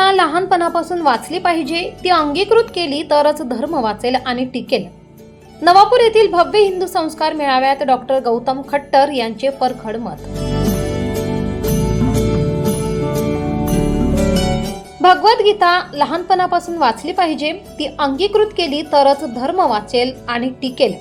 गीता लहानपणापासून वाचली पाहिजे, ती अंगीकृत केली तरच धर्म वाचेल आणि टिकेल. नवापूर येथील भव्य हिंदू संस्कार मेळाव्यात डॉक्टर गौतम खट्टर यांचे परखड मत. भगवद्गीता लहानपणापासून वाचली पाहिजे, ती अंगीकृत केली तरच धर्म वाचेल आणि टिकेल.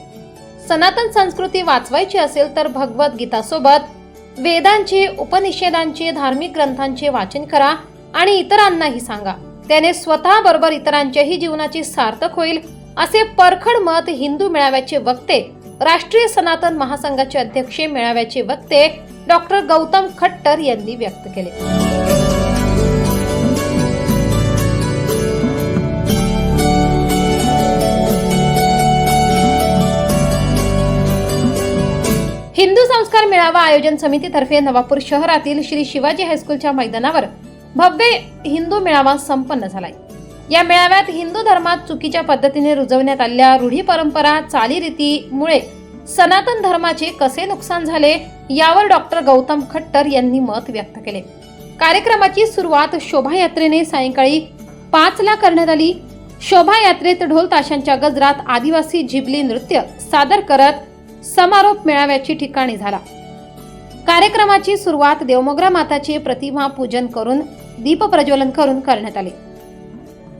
सनातन संस्कृती वाचवायची असेल तर भगवद्गीता सोबत वेदांचे, उपनिषदांचे, धार्मिक ग्रंथांचे वाचन करा आणि इतरांनाही सांगा. त्याने स्वतः बरोबर इतरांच्याही जीवनाची सार्थक होईल, असे परखड मत हिंदू मेळाव्याचे वक्ते, राष्ट्रीय सनातन महासंघाचे अध्यक्ष, मेळाव्याचे वक्ते डॉक्टर गौतम खट्टर यांनी व्यक्त केले. हिंदू संस्कार मेळावा आयोजन समितीतर्फे नवापूर शहरातील श्री शिवाजी हायस्कूलच्या मैदानावर भव्य हिंदू मेळावा संपन्न झालाय. या मेळाव्यात हिंदू धर्मात चुकीच्या पद्धतीने रुजवण्यात आलेल्या रूढी परंपरा, चालीरीतीमुळे सनातन धर्माचे कसे नुकसान झाले यावर डॉक्टर गौतम खट्टर यांनी मत व्यक्त केले. कार्यक्रमाची सुरुवात शोभायात्रेने सायंकाळी 5 ला करण्यात आली. शोभायात्रेत ढोल ताशांच्या गजरात आदिवासी झिबली नृत्य सादर करत समारोप मेळाव्याची ठिकाणी झाला. कार्यक्रमाची सुरुवात देवमोगरा माताचे प्रतिमा पूजन करून दीप प्रज्वलन करून करण्यात आले.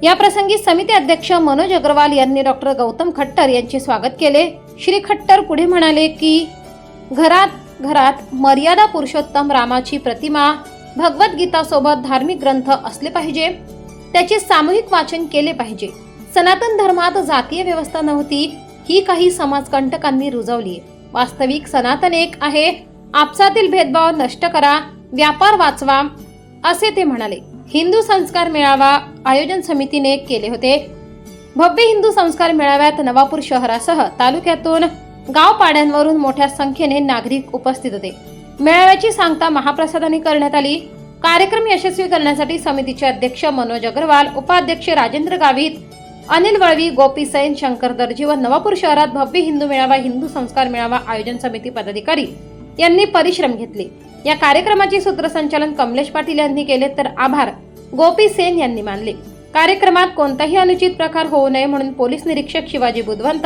या प्रसंगी समिती अध्यक्ष मनोज अग्रवाल यांनी डॉक्टर गौतम खट्टर यांचे स्वागत केले. श्री खट्टर पुढे म्हणाले की घरात घरात मर्यादा पुरुषोत्तम रामाची प्रतिमा, भगवद्गीता सोबत धार्मिक ग्रंथ असले पाहिजे, त्याचे सामूहिक वाचन केले पाहिजे. सनातन धर्मात जातीय व्यवस्था नव्हती, ही काही समाजकंटकांनी रुजवली. वास्तविक सनातन एक आहे. आपसातील भेदभाव नष्ट करा, व्यापार वाचवा, असे ते म्हणाले. हिंदू संस्कार मेळावा आयोजन समितीने केले होते. भव्य हिंदू संस्कार मेळाव्यात नवापूर शहरासह तालुक्यातून गावपाड्यांवरून मोठ्या संख्येने नागरिक उपस्थित होते. मेळाव्याची सांगता महाप्रसादाने करण्यात आली. कार्यक्रम यशस्वी करण्यासाठी समितीचे अध्यक्ष मनोज अग्रवाल, उपाध्यक्ष राजेंद्र गावित, अनिल वळवी, गोपी सैन, शंकर दर्जी व नवापूर शहरात भव्य हिंदू मेळावा हिंदू संस्कार मेळावा आयोजन समिती पदाधिकारी यांनी परिश्रम घेतले. या कार्यक्रमाचे सूत्रसंचालन कमलेश पाटील यांनी केले तर आभार गोपी सेन यांनी मानले. कार्यक्रमात कोणताही अनुचित प्रकार होऊ नये म्हणून पोलीस निरीक्षक शिवाजी बुधवंत,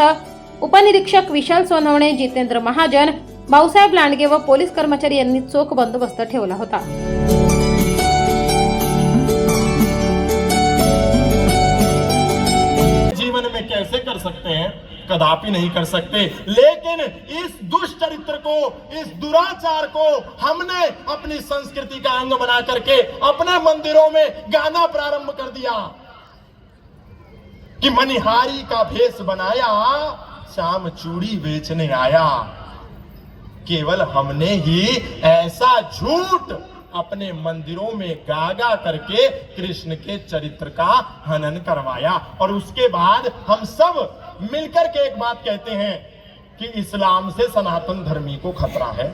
उपनिरीक्षक विशाल सोनवणे, जितेंद्र महाजन, भाऊसाहेब लांडगे व पोलीस कर्मचारी यांनी चोख बंदोबस्त ठेवला होता. जीवन में कैसे कर सकते हैं? कदापि नहीं कर सकते। लेकिन इस दुष्चरित्र को, इस दुराचार को हमने अपनी संस्कृति का अंग बना करके अपने मंदिरों में गाना प्रारंभ कर दिया कि मनिहारी का भेष बनाया, शाम चूड़ी बेचने आया। केवल हमने ही ऐसा झूठ अपने मंदिरों में गागा करके कृष्ण के चरित्र का हनन करवाया। और उसके बाद हम सब मिलकर के एक बात कहते हैं कि इस्लाम से सनातन धर्मी को खतरा है,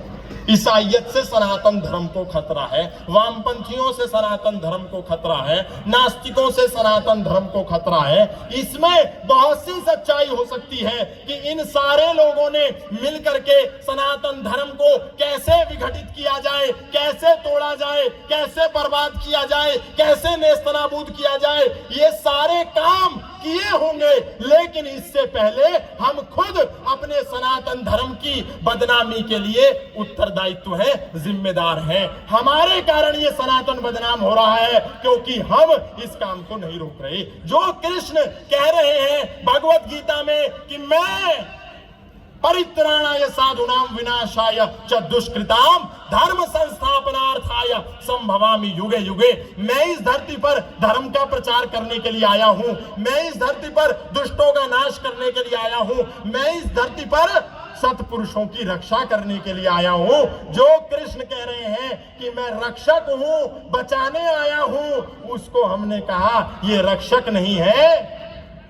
ईसाइयत से सनातन धर्म को खतरा है, वामपंथियों से सनातन धर्म को खतरा है, नास्तिकों से सनातन धर्म को खतरा है। इसमें बहुत सी सच्चाई हो सकती है कि इन सारे लोगों ने मिलकर के सनातन धर्म को कैसे विघटित किया जाए, कैसे तोड़ा जाए, कैसे बर्बाद किया जाए, कैसे नेस्तनाबूद किया जाए, ये सारे काम किए होंगे। लेकिन इससे पहले हम खुद अपने सनातन धर्म की बदनामी के लिए उत्तरदायित्व है, जिम्मेदार हैं। हमारे कारण ये सनातन बदनाम हो रहा है क्योंकि हम इस काम को नहीं रोक रहे। जो कृष्ण कह रहे हैं भगवत गीता में कि मैं परित्राणाय साधूनां विनाशाय च दुष्कृताम धर्म संस्थापनार्थाय संभवामि युगे युगे, मैं इस धरती पर धर्म का प्रचार करने के लिए आया हूं, मैं इस धरती पर दुष्टों का नाश करने के लिए आया हूं, मैं इस धरती पर सत्पुरुषों की रक्षा करने के लिए आया हूं। जो कृष्ण कह रहे हैं कि मैं रक्षक हूं, बचाने आया हूं, उसको हमने कहा ये रक्षक नहीं है,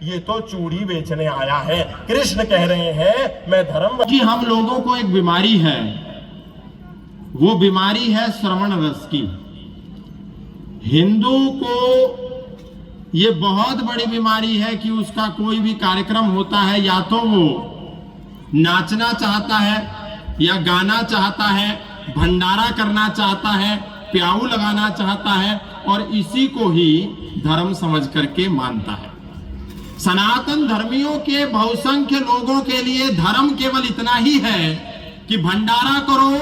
ये तो चूड़ी बेचने आया है। कृष्ण कह रहे हैं मैं धर्म कि हम लोगों को एक बीमारी है, वो बीमारी है श्रवण रस की। हिंदू को ये बहुत बड़ी बीमारी है कि उसका कोई भी कार्यक्रम होता है या तो वो नाचना चाहता है या गाना चाहता है, भंडारा करना चाहता है, प्याऊ लगाना चाहता है, और इसी को ही धर्म समझ करके मानता है। सनातन धर्मियों के बहुसंख्य लोगों के लिए धर्म केवल इतना ही है कि भंडारा करो,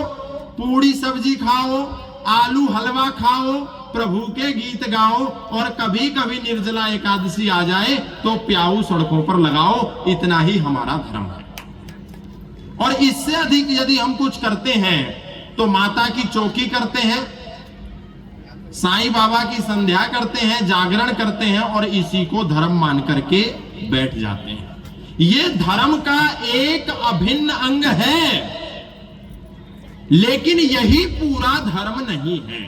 पूड़ी सब्जी खाओ, आलू हलवा खाओ, प्रभु के गीत गाओ और कभी कभी निर्जला एकादशी आ जाए तो प्याऊ सड़कों पर लगाओ। इतना ही हमारा धर्म है। और इससे अधिक यदि हम कुछ करते हैं तो माता की चौकी करते हैं, साईं बाबा की संध्या करते हैं, जागरण करते हैं और इसी को धर्म मान करके बैठ जाते हैं। ये धर्म का एक अभिन्न अंग है, लेकिन यही पूरा धर्म नहीं है।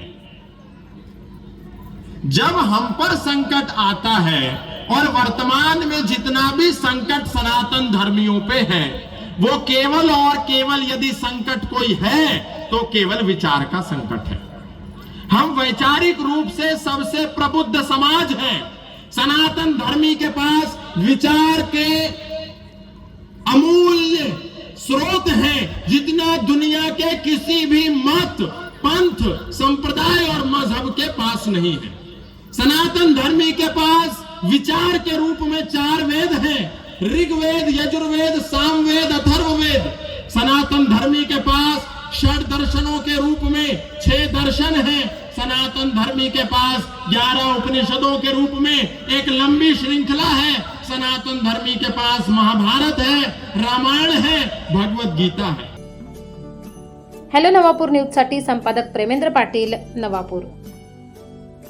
जब हम पर संकट आता है, और वर्तमान में जितना भी संकट सनातन धर्मियों पे है, वो केवल और केवल यदि संकट कोई है तो केवल विचार का संकट है। हम वैचारिक रूप से सबसे प्रबुद्ध समाज हैं। सनातन धर्मी के पास विचार के अमूल्य स्रोत हैं, जितना दुनिया के किसी भी मत, पंथ, संप्रदाय और मजहब के पास नहीं है। सनातन धर्मी के पास विचार के रूप में 4 वेद हैं, ऋग्वेद, यजुर्वेद, सामवेद, अथर्ववेद। सनातन धर्मी के पास षड दर्शनों के रूप में 6 दर्शन हैं। सनातन धर्मी के पास 11 उपनिषदों के रूप में एक लंबी श्रृंखला है। सनातन धर्मी के पास महाभारत है, रामायण है, भगवत गीता है। हॅलो नवापूर न्यूजसाठी संपादक प्रेमेंद्र पाटील, नवापूर।